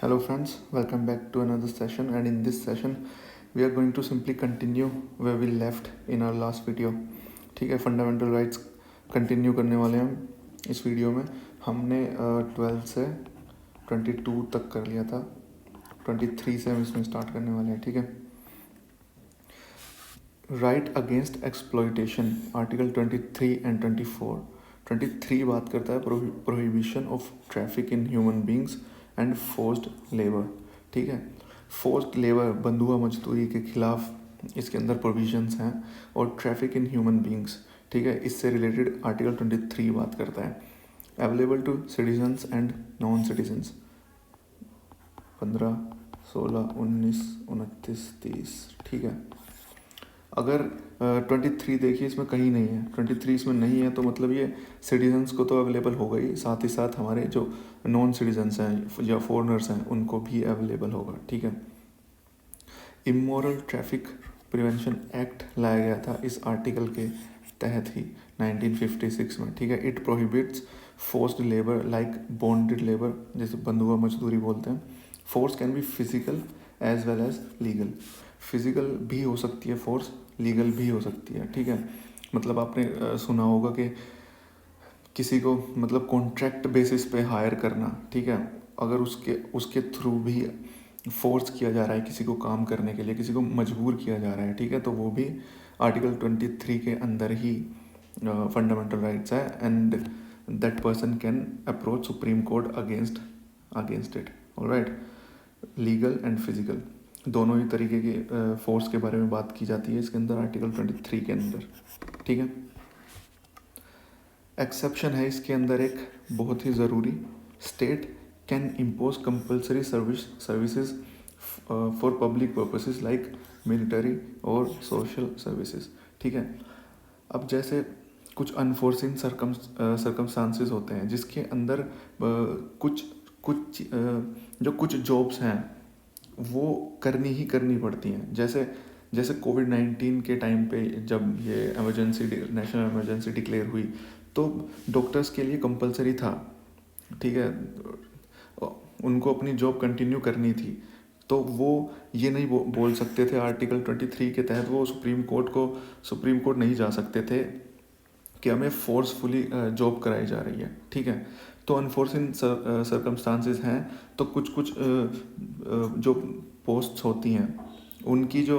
Hello friends, welcome back to another session, and in this session we are going to simply continue where we left in our last video. ठीक है, fundamental rights continue करने वाले हैं हम इस video में. हमने 12 से 22 तक कर लिया था, 23 से हम इसमें स्टार्ट करने वाले हैं. ठीक है. Right against exploitation, article 23 and 24. 23 बात करता है prohibition of traffic in human beings and forced labour. ठीक है. फोर्स्ड लेबर, बंधुआ मजदूरी के खिलाफ इसके अंदर प्रोविजंस हैं, और ट्रैफिक इन ह्यूमन बींग्स, ठीक है, इससे रिलेटेड आर्टिकल 23 बात करता है. Available to citizens and non citizens. 15, 16, 19, 29, 30. ठीक है. अगर 23 देखिए, इसमें कहीं नहीं है. 23 इसमें नहीं है तो मतलब ये सिटीजन्स को तो अवेलेबल होगा ही, साथ ही साथ हमारे जो नॉन सिटीजन्स हैं या फॉरेनर्स हैं उनको भी अवेलेबल होगा. ठीक है. इमोरल ट्रैफिक प्रिवेंशन एक्ट लाया गया था इस आर्टिकल के तहत ही 1956 में. ठीक है. It prohibits forced labour like bonded labour, जैसे बंधुआ मजदूरी बोलते हैं. Force can be physical as well as legal. Physical भी हो सकती है फोर्स, लीगल भी हो सकती है. ठीक है. मतलब आपने सुना होगा कि किसी को मतलब कॉन्ट्रैक्ट बेसिस पे हायर करना. ठीक है. अगर उसके थ्रू भी फोर्स किया जा रहा है किसी को काम करने के लिए, किसी को मजबूर किया जा रहा है, ठीक है, तो वो भी आर्टिकल 23 के अंदर ही फंडामेंटल राइट्स है. And that person can approach supreme court against it. Alright. Legal and physical दोनों ही तरीके के फोर्स के बारे में बात की जाती है इसके अंदर, आर्टिकल 23 के अंदर. ठीक है. एक्सेप्शन है इसके अंदर एक बहुत ही ज़रूरी. State can impose compulsory services for public purposes like military और सोशल सर्विसेज. ठीक है. अब जैसे कुछ अनफोर्सिन सर्कमस्टांसेस होते हैं जिसके अंदर कुछ जॉब्स हैं वो करनी ही करनी पड़ती हैं. जैसे कोविड-19 के टाइम पे जब ये नेशनल इमरजेंसी डिक्लेयर हुई तो डॉक्टर्स के लिए कंपलसरी था. ठीक है. उनको अपनी जॉब कंटिन्यू करनी थी, तो वो ये नहीं बोल सकते थे आर्टिकल 23 के तहत, वो सुप्रीम कोर्ट नहीं जा सकते थे कि हमें फोर्सफुली जॉब कराई जा रही है. ठीक है. तो अनफोर्सिन सर्कमस्टांसेस हैं, तो कुछ जो पोस्ट्स होती हैं उनकी जो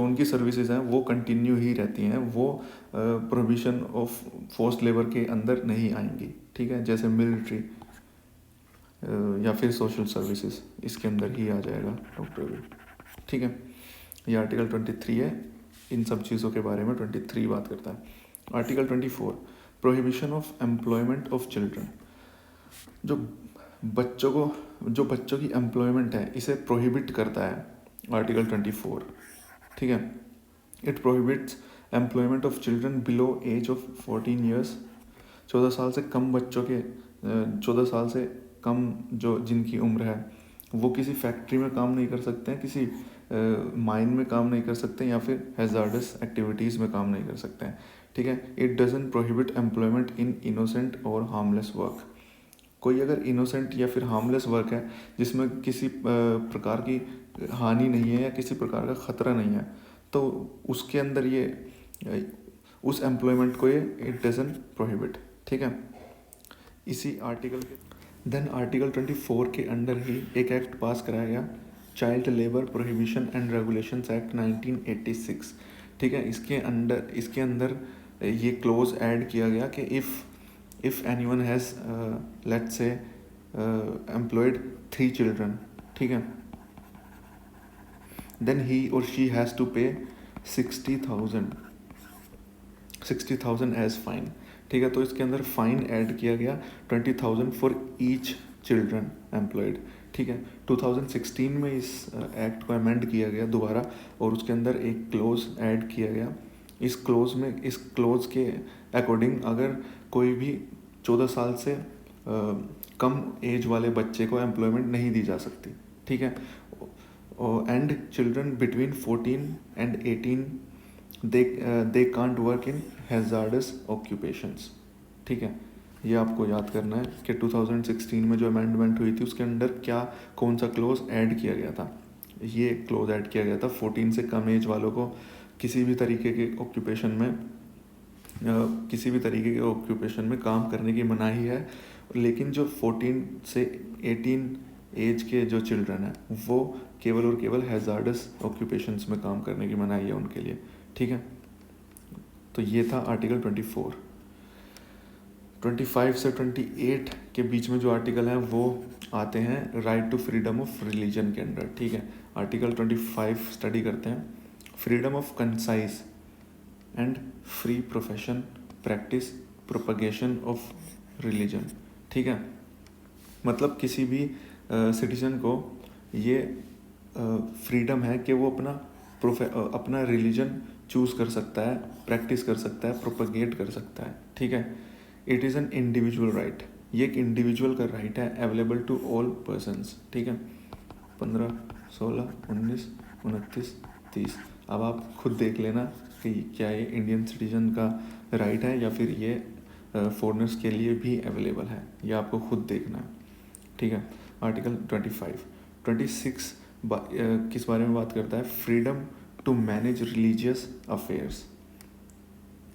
उनकी सर्विसेज हैं वो कंटिन्यू ही रहती हैं, वो प्रोहिबिशन ऑफ फोर्स्ड लेबर के अंदर नहीं आएंगी. ठीक है. जैसे मिलिट्री या फिर सोशल सर्विसेज इसके अंदर ही आ जाएगा डॉक्टर भी. ठीक है. ये आर्टिकल 23 है. इन सब चीज़ों के बारे में 23 बात करता है. Article 24 prohibition of employment of children. जो बच्चों की एम्प्लॉयमेंट है इसे प्रोहिबिट करता है आर्टिकल 24. ठीक है. It prohibits employment of children below age of 14 years. 14 साल से कम बच्चों के 14 साल से कम जो जिनकी उम्र है वो किसी फैक्ट्री में काम नहीं कर सकते हैं, किसी माइन में काम नहीं कर सकते, या फिर हैजार्डस एक्टिविटीज़ में काम नहीं कर सकते हैं. ठीक है. It doesn't prohibit employment in innocent और हार्मलेस वर्क. कोई अगर इनोसेंट या फिर हार्मलेस वर्क है जिसमें किसी प्रकार की हानि नहीं है या किसी प्रकार का ख़तरा नहीं है, तो उसके अंदर ये उस एम्प्लॉयमेंट को ये इट डजंट प्रोहिबिट. ठीक है. इसी आर्टिकल के देन आर्टिकल 24 के अंदर ही एक एक्ट पास कराया गया, child labour prohibition and regulations act 1986. ठीक है. इसके अंदर ये क्लोज ऐड किया गया कि if anyone has let's say employed 3 children, ठीक है, then he or she has to pay 60,000 as fine. ठीक है. तो इसके अंदर फाइन ऐड किया गया 20,000 फॉर ईच चिल्ड्रन एम्प्लॉयड. ठीक है. 2016 में इस एक्ट को अमेंड किया गया दोबारा, और उसके अंदर एक क्लोज ऐड किया गया. इस क्लोज के अकॉर्डिंग अगर कोई भी 14 साल से कम एज वाले बच्चे को एम्प्लॉयमेंट नहीं दी जा सकती. ठीक है. And children between 14 and 18 they can't work in hazards occupations. ठीक है. ये आपको याद करना है कि 2016 में जो अमेंडमेंट हुई थी उसके अंदर क्या कौन सा क्लोज ऐड किया गया था। ये क्लोज ऐड किया गया था 14 से कम एज वालों को किसी भी तरीके के ऑक्यूपेशन में काम करने की मनाही है, लेकिन जो 14 से 18 एज के जो चिल्ड्रन हैं वो केवल और केवल हैजार्डस ऑक्यूपेशंस में काम करने की मनाही है उनके लिए। ठीक है, तो ये था आर्टिकल 24। 25 से 28 के बीच में जो आर्टिकल हैं वो आते हैं right to freedom of religion के अंडर। ठीक है, आर्टिकल 25 स्टडी करते हैं। Freedom of conscience and free profession practice propagation of religion. ठीक है, मतलब किसी भी सिटीजन को ये फ्रीडम है कि वो अपना रिलीजन चूज़ कर सकता है, प्रैक्टिस कर सकता है, प्रोपगेट कर सकता है। ठीक है, it is an individual right, ये एक इंडिविजुअल का राइट है, अवेलेबल टू ऑल पर्सन्स। ठीक है, 15, 16, 19, 29, 30। अब आप खुद देख लेना कि क्या ये इंडियन सिटीजन का राइट है या फिर ये फॉरेनर्स के लिए भी अवेलेबल है, ये आपको खुद देखना है। ठीक है, आर्टिकल 26 किस बारे में बात करता है? Freedom to manage religious affairs.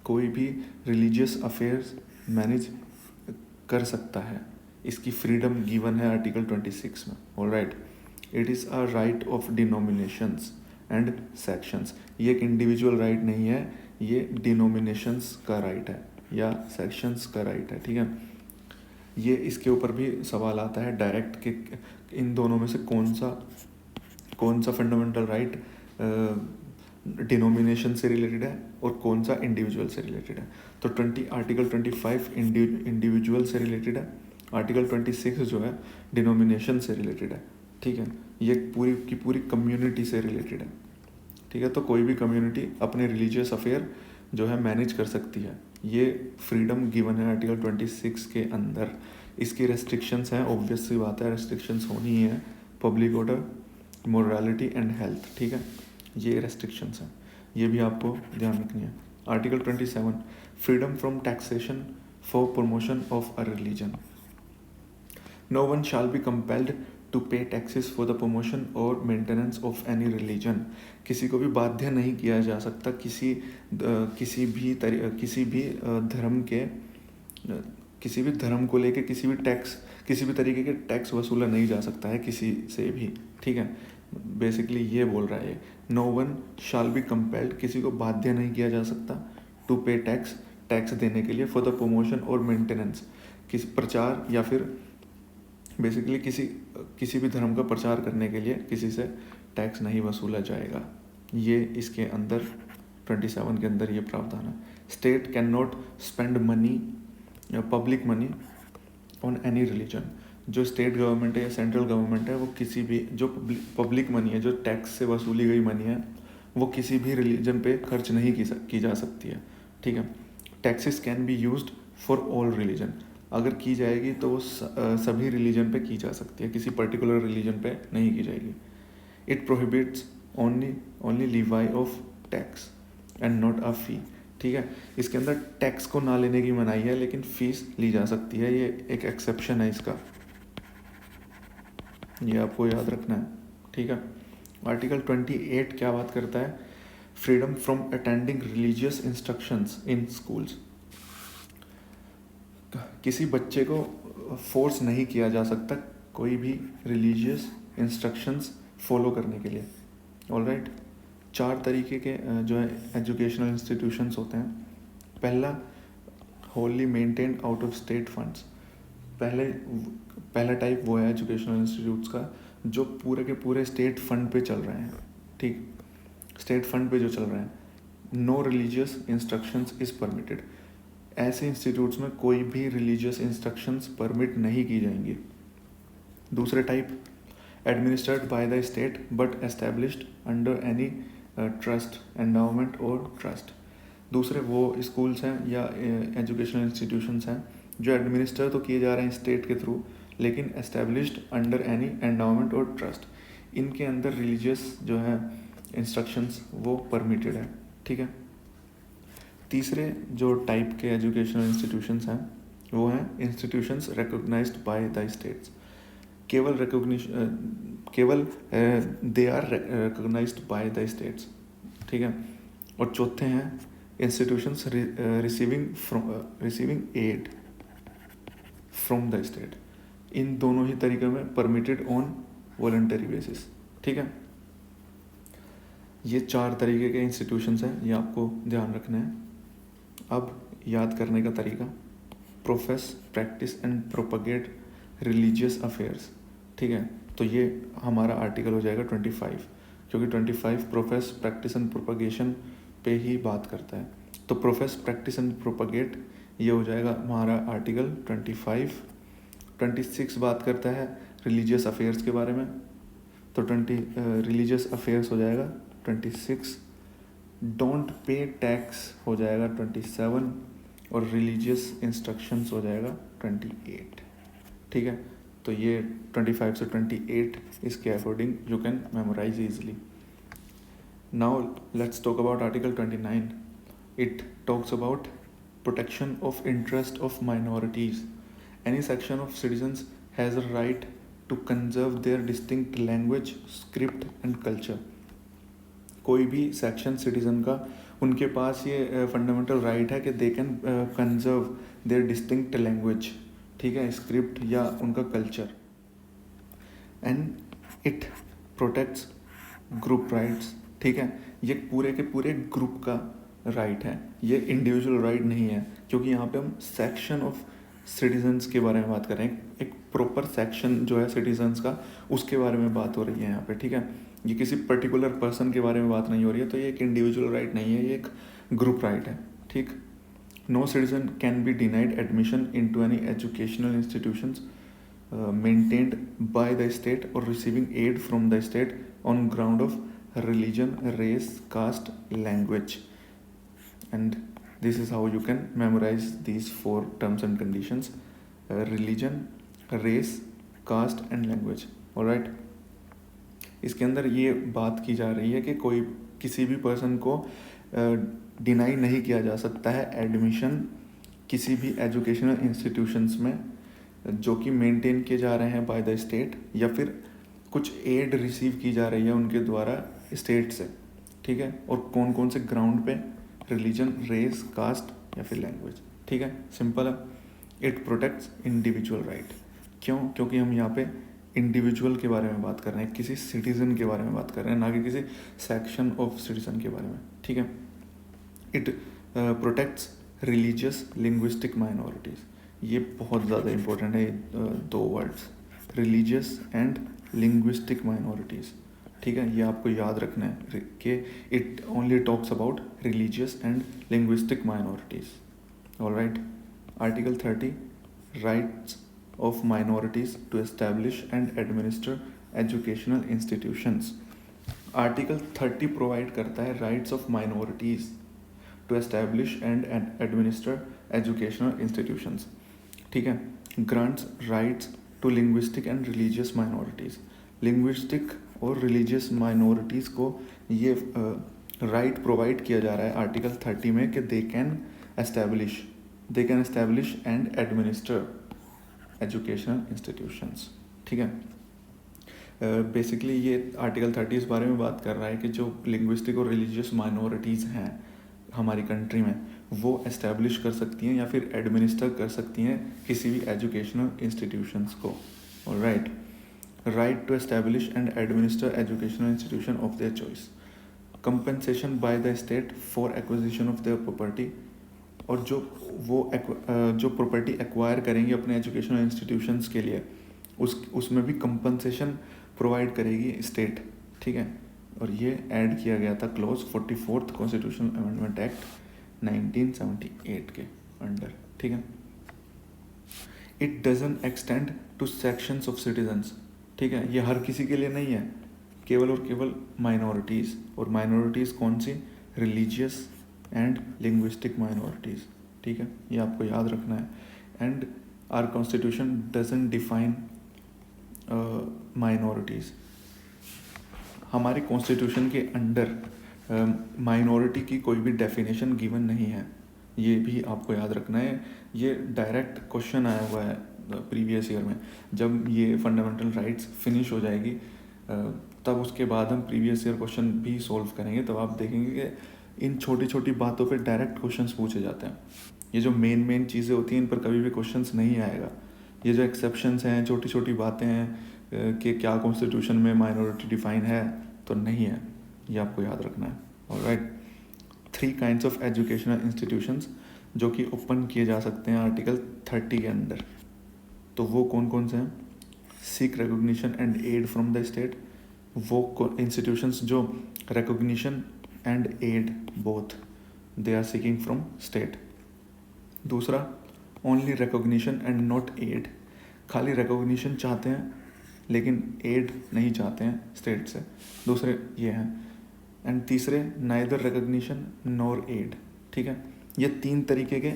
कोई भी रिलीजियस अफेयर्स मैनेज कर सकता है, इसकी फ्रीडम गिवन है आर्टिकल 26 में। Alright, it is a right of denominations and sections. ये एक इंडिविजुअल राइट नहीं है, ये डिनोमिनेशंस का राइट है या सेक्शंस का राइट है। ठीक है, ये इसके ऊपर भी सवाल आता है डायरेक्ट कि इन दोनों में से कौन सा फंडामेंटल राइट डिनोमिनेशन से रिलेटेड है और कौन सा इंडिविजुअल से रिलेटेड है। तो आर्टिकल 25 इंडिविजुअल से रिलेटेड है, आर्टिकल 26 जो है डिनोमिनेशन से रिलेटेड है। ठीक है, ये पूरी की पूरी कम्युनिटी से रिलेटेड है। ठीक है, तो कोई भी कम्युनिटी अपने रिलीजियस अफेयर जो है मैनेज कर सकती है, ये फ्रीडम गिवन है आर्टिकल 26 के अंदर। इसकी रेस्ट्रिक्शंस हैं, ऑब्वियस सी बात है, रेस्ट्रिक्शंस होनी ही है, public order, morality and health. ठीक है, ये रेस्ट्रिक्शंस हैं, ये भी आपको ध्यान रखनी है। Article 27 freedom from taxation for promotion of a religion. No one shall be compelled to pay taxes for the promotion और मेंटेनेंस ऑफ एनी रिलीजन। किसी को भी बाध्य नहीं किया जा सकता किसी धर्म को लेके किसी भी तरीके के टैक्स वसूला नहीं जा सकता है किसी से भी। ठीक है, बेसिकली ये बोल रहा है, no one shall be compelled, किसी को बाध्य नहीं किया जा सकता टू पे टैक्स देने के लिए फॉर द प्रमोशन और मेंटेनेंस, किसी प्रचार या फिर बेसिकली किसी भी धर्म का प्रचार करने के लिए किसी से टैक्स नहीं वसूला जाएगा। ये इसके अंदर 27 के अंदर ये प्रावधान है। State can not spend money public money on any religion. जो स्टेट गवर्नमेंट है या सेंट्रल गवर्नमेंट है वो किसी भी जो पब्लिक मनी है, जो टैक्स से वसूली गई मनी है, वो किसी भी रिलीजन पे खर्च नहीं की जा सकती है। ठीक है, taxes can be used for all religion. अगर की जाएगी तो वो सभी रिलीजन पे की जा सकती है, किसी पर्टिकुलर रिलीजन पे नहीं की जाएगी। It prohibits only levy of tax and not a fee. ठीक है, इसके अंदर टैक्स को ना लेने की मनाही है, लेकिन फीस ली जा सकती है, ये एक एक्सेप्शन है इसका, ये आपको याद रखना है। ठीक है, आर्टिकल 28 क्या बात करता है? Freedom from attending religious instructions in schools. किसी बच्चे को फोर्स नहीं किया जा सकता कोई भी रिलीजियस इंस्ट्रक्शंस फॉलो करने के लिए। ऑलराइट, 4 तरीके के जो है एजुकेशनल इंस्टीट्यूशंस होते हैं। पहला, Holi maintained out of state funds. पहला टाइप वो है एजुकेशनल इंस्टीट्यूट्स का जो पूरे के पूरे स्टेट फंड पे चल रहे हैं। ठीक, स्टेट फंड पे जो चल रहे हैं। No religious instructions is permitted. ऐसे इंस्टीट्यूट्स में कोई भी रिलीजियस इंस्ट्रक्शंस परमिट नहीं की जाएंगी। दूसरे type, administered by the state but established under any trust, endowment और ट्रस्ट। दूसरे वो स्कूल्स हैं या एजुकेशनल इंस्टीट्यूशंस हैं जो एडमिनिस्टर तो किए जा रहे हैं स्टेट के थ्रू, लेकिन एस्टेब्लिश्ड अंडर एनी एंडाउमेंट और ट्रस्ट। इनके अंदर रिलीजियस जो है इंस्ट्रक्शंस वो परमिटेड है। ठीक है, तीसरे जो टाइप के एजुकेशनल इंस्टीट्यूशंस हैं वो हैं institutions recognised by the states. केवल they are recognised by the states, ठीक है। और चौथे हैं institutions receiving aid from the state. इन दोनों ही तरीके में परमिटेड ऑन वॉलंटरी बेसिस, ठीक है। ये 4 तरीके के इंस्टीट्यूशंस हैं, ये आपको ध्यान रखना है। अब याद करने का तरीका, profess, practice and propagate religious affairs, ठीक है। तो ये हमारा आर्टिकल हो जाएगा 25, क्योंकि 25 प्रोफेस, प्रैक्टिस एंड प्रोपगेशन पे ही बात करता है। तो प्रोफेस, प्रैक्टिस एंड प्रोपगेट ये हो जाएगा हमारा आर्टिकल 25। 26 बात करता है रिलीजियस अफेयर्स के बारे में, तो रिलीजियस अफेयर्स हो जाएगा 26। डोंट पे टैक्स हो जाएगा 27 और रिलीजियस इंस्ट्रक्शंस हो जाएगा 28, ठीक है। तो ये 25 से 28 इसके according you can memorise easily. Now let's talk about article 29। It talks about protection of interest of minorities. Any section of citizens has a right to conserve their distinct language, script and culture. कोई भी section citizen का, उनके पास ये fundamental right है कि they can conserve their distinct language, ठीक है, script या उनका कल्चर। And it protects group rights, ठीक है। ये पूरे के पूरे ग्रुप का राइट है, ये इंडिविजुअल राइट नहीं है, क्योंकि यहाँ पे हम सेक्शन ऑफ सिटीजन्स के बारे में बात कर रहे हैं। एक प्रॉपर सेक्शन जो है सिटीजन्स का, उसके बारे में बात हो रही है यहाँ पे, ठीक है। ये किसी पर्टिकुलर पर्सन के बारे में बात नहीं हो रही है, तो ये एक इंडिविजुअल राइट नहीं है, ये एक ग्रुप राइट है, ठीक। No citizen can be denied admission into any educational institutions maintained by the state or receiving aid from the state on ground of religion, race, caste, language. And this is how you can memorize these 4 terms and conditions: religion, race, caste and language. Alright, इसके अंदर ये बात की जा रही है कि कोई किसी भी पर्सन को डिनाई नहीं किया जा सकता है एडमिशन किसी भी एजुकेशनल इंस्टीट्यूशंस में जो कि मेंटेन किए जा रहे हैं बाय द स्टेट, या फिर कुछ एड रिसीव की जा रही है उनके द्वारा स्टेट से, ठीक है। और कौन कौन से ग्राउंड पे, रिलीजन, रेस, कास्ट या फिर लैंग्वेज, ठीक है, सिंपल है। It protects individual right. क्यों? क्योंकि हम यहाँ पे इंडिविजुअल के बारे में बात कर रहे हैं, किसी सिटीजन के बारे में बात कर रहे हैं, ना कि किसी सेक्शन ऑफ सिटीजन के बारे में, ठीक है। It protects religious linguistic minorities. ये बहुत ज़्यादा इंपॉर्टेंट है, 2 words, religious and linguistic minorities, ठीक है। ये आपको याद रखना है कि it only talks about religious and linguistic minorities. Alright, article 30, rights of minorities to establish and administer educational institutions. Article 30 provide करता है rights of minorities to establish and administer educational institutions, ठीक है। Grants rights to linguistic and religious minorities. Linguistic और religious minorities को ये right provide किया जा रहा है आर्टिकल 30 में कि they can establish and administer educational institutions, ठीक है। बेसिकली ये आर्टिकल 30 इस बारे में बात कर रहा है कि जो लिंग्विस्टिक और रिलीजियस माइनॉरिटीज़ हैं हमारी कंट्री में, वो एस्टैब्लिश कर सकती हैं या फिर एडमिनिस्टर कर सकती हैं किसी भी एजुकेशनल इंस्टीट्यूशंस को। Alright, right to establish and administer educational institution of their choice, compensation by the state for acquisition of their property, और जो प्रॉपर्टी एक्वायर करेंगे अपने एजुकेशनल इंस्टीट्यूशंस के लिए उसमें भी कंपनसेशन प्रोवाइड करेगी स्टेट, ठीक है। और ये ऐड किया गया था clause 44th constitutional amendment act 1978 के अंडर, ठीक है। It doesn't extend two sections of citizens, ठीक है। ये हर किसी के लिए नहीं है, केवल और केवल माइनॉरिटीज़। और माइनॉरिटीज़ कौन सी? रिलीजियस एंड लिंग्विस्टिक माइनॉरिटीज़, ठीक है, ये आपको याद रखना है। And our constitution doesn't define minorities. हमारे कॉन्स्टिट्यूशन के अंडर माइनॉरिटी की कोई भी डेफिनेशन गिवन नहीं है, ये भी आपको याद रखना है। ये डायरेक्ट क्वेश्चन आया हुआ है प्रीवियस ईयर में। जब ये फंडामेंटल राइट्स फिनिश हो जाएगी तब उसके बाद हम प्रीवियस ईयर क्वेश्चन भी सॉल्व करेंगे, तब आप देखेंगे कि इन छोटी छोटी बातों पे डायरेक्ट क्वेश्चंस पूछे जाते हैं। ये जो मेन चीज़ें होती हैं इन पर कभी भी क्वेश्चंस नहीं आएगा। ये जो एक्सेप्शंस हैं, छोटी छोटी बातें हैं कि क्या कॉन्स्टिट्यूशन में माइनॉरिटी डिफाइन है तो नहीं है, ये आपको याद रखना है। Alright, 3 kinds of educational institutions जो कि ओपन किए जा सकते हैं आर्टिकल 30 के अंदर। तो वो कौन कौन से हैं? Seek recognition and aid from the state, वो इंस्टीट्यूशंस जो recognition and aid both they are seeking from state. दूसरा, only recognition and not aid, खाली रिकॉग्निशन चाहते हैं लेकिन एड नहीं चाहते हैं स्टेट से, दूसरे ये हैं। एंड तीसरे, नाइदर रिकॉग्निशन नॉर एड। ठीक है, ये 3 तरीके के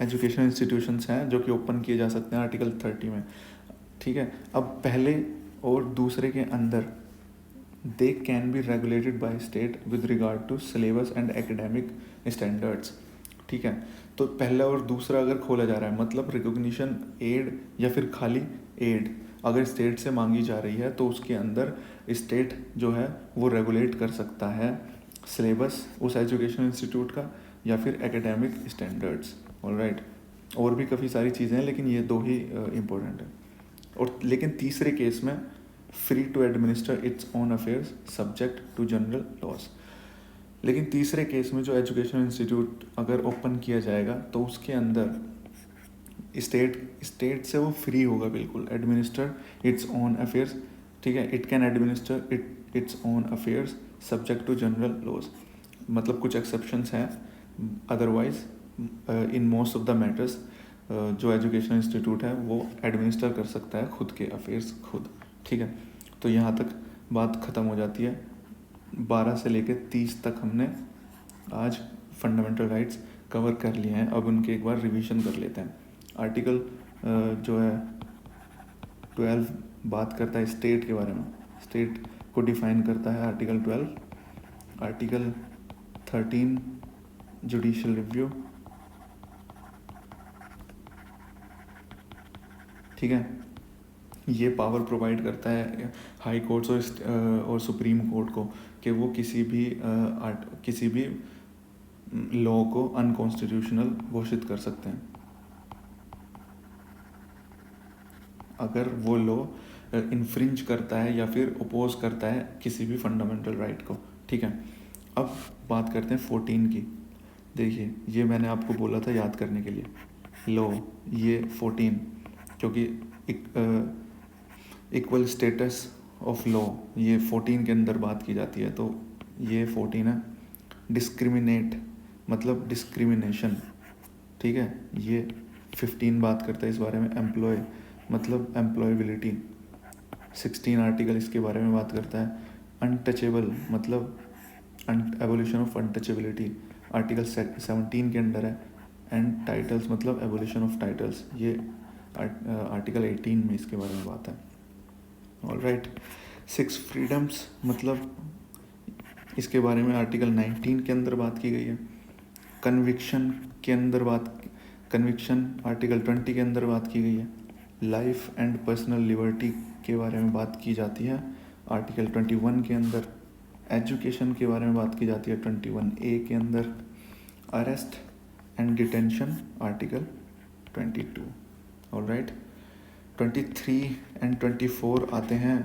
एजुकेशनल इंस्टीट्यूशंस हैं जो कि ओपन किए जा सकते हैं आर्टिकल 30 में। ठीक है, अब पहले और दूसरे के अंदर they can be regulated by state with regard to syllabus and academic standards. ठीक है, तो पहला और दूसरा अगर खोला जा रहा है मतलब रिकॉग्निशन, एड या फिर खाली एड अगर स्टेट से मांगी जा रही है तो उसके अंदर स्टेट जो है वो रेगुलेट कर सकता है सिलेबस उस एजुकेशनल इंस्टीट्यूट का या फिर एकेडमिक स्टैंडर्ड्स। ऑलराइट, और भी काफ़ी सारी चीज़ें हैं लेकिन ये 2 ही इम्पोर्टेंट है। और लेकिन तीसरे केस में free to administer its own affairs subject to general laws. लेकिन तीसरे केस में जो एजुकेशनल इंस्टीट्यूट अगर ओपन किया जाएगा तो उसके अंदर स्टेट से वो फ्री होगा बिल्कुल, एडमिनिस्टर इट्स ओन अफेयर्स। ठीक है, it can administer its own affairs subject to general laws. मतलब कुछ एक्सेप्शंस हैं, otherwise in most of the matters जो एजुकेशनल इंस्टीट्यूट है वो एडमिनिस्टर कर सकता है खुद के अफेयर्स खुद। ठीक है, तो यहाँ तक बात ख़त्म हो जाती है। 12 से लेकर 30 तक हमने आज फंडामेंटल राइट्स कवर कर लिए हैं। अब उनके एक बार रिवीजन कर लेते हैं। आर्टिकल जो है 12 बात करता है स्टेट के बारे में, स्टेट को डिफाइन करता है आर्टिकल 12। Article 13 judicial review. ठीक है, ये पावर प्रोवाइड करता है हाई कोर्ट्स और सुप्रीम कोर्ट को कि वो किसी भी लॉ को अनकॉन्स्टिट्यूशनल घोषित कर सकते हैं अगर वो लॉ इन्फ्रिंज करता है या फिर अपोज करता है किसी भी फंडामेंटल राइट को। ठीक है, अब बात करते हैं 14 की। देखिए, ये मैंने आपको बोला था याद करने के लिए लॉ, ये 14 क्योंकि इक्वल स्टेटस ऑफ लॉ ये 14 के अंदर बात की जाती है, तो ये 14 है। डिस्क्रिमिनेट मतलब डिस्क्रिमिनेशन। ठीक है, ये 15 बात करता है इस बारे में। एम्प्लॉय मतलब एम्प्लॉयबिलिटी, 16 आर्टिकल इसके बारे में बात करता है। अनटचेबल मतलब एबोलिशन ऑफ अनटचेबिलिटी, आर्टिकल 17 के अंडर है। एंड टाइटल्स मतलब एबोलिशन ऑफ टाइटल्स, ये आर्टिकल 18 में इसके बारे में बात है। ऑलराइट, 6 फ्रीडम्स मतलब इसके बारे में आर्टिकल 19 के अंदर बात की गई है। कन्विक्शन के अंदर कन्विक्शन आर्टिकल 20 के अंदर बात की गई है। लाइफ एंड पर्सनल लिबर्टी के बारे में बात की जाती है आर्टिकल 21 के अंदर। एजुकेशन के बारे में बात की जाती है 21A के अंदर। Arrest and detention article 22। Alright, 23 and 24 आते हैं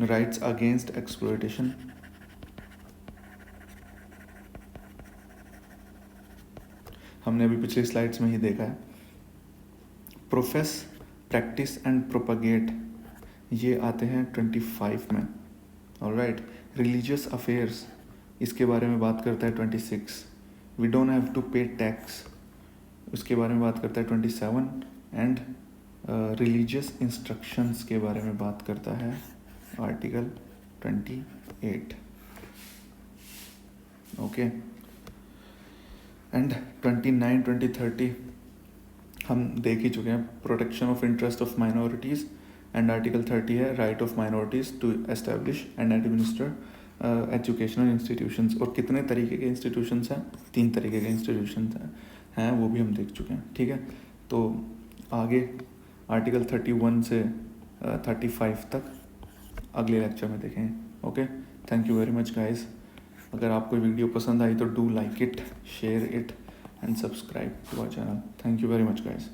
राइट्स अगेंस्ट एक्सप्लॉयटेशन। हमने अभी पिछले स्लाइड्स में ही देखा है। प्रोफेस, प्रैक्टिस एंड प्रोपगेट ये आते हैं 25 में। ऑलराइट, रिलीजियस अफेयर्स इसके बारे में बात करता है 26। वी डोंट हैव टू पे टैक्स उसके बारे में बात करता है 27। एंड रिलीजियस इंस्ट्रक्शंस के बारे में बात करता है आर्टिकल 28। ओके, एंड 29, 20, 30 हम देख ही चुके हैं। Protection of interest of minorities and article 30 है right of minorities to establish and administer educational institutions, और कितने तरीके के इंस्टीट्यूशंस हैं, 3 तरीके के इंस्टीट्यूशंस हैं वो भी हम देख चुके हैं, ठीक है। तो आगे आर्टिकल 31 से 35 तक अगले लेक्चर में देखेंगे। Okay, thank you very much guys. अगर आपको वीडियो पसंद आई तो do like it, share it and subscribe to our channel. Thank you very much guys.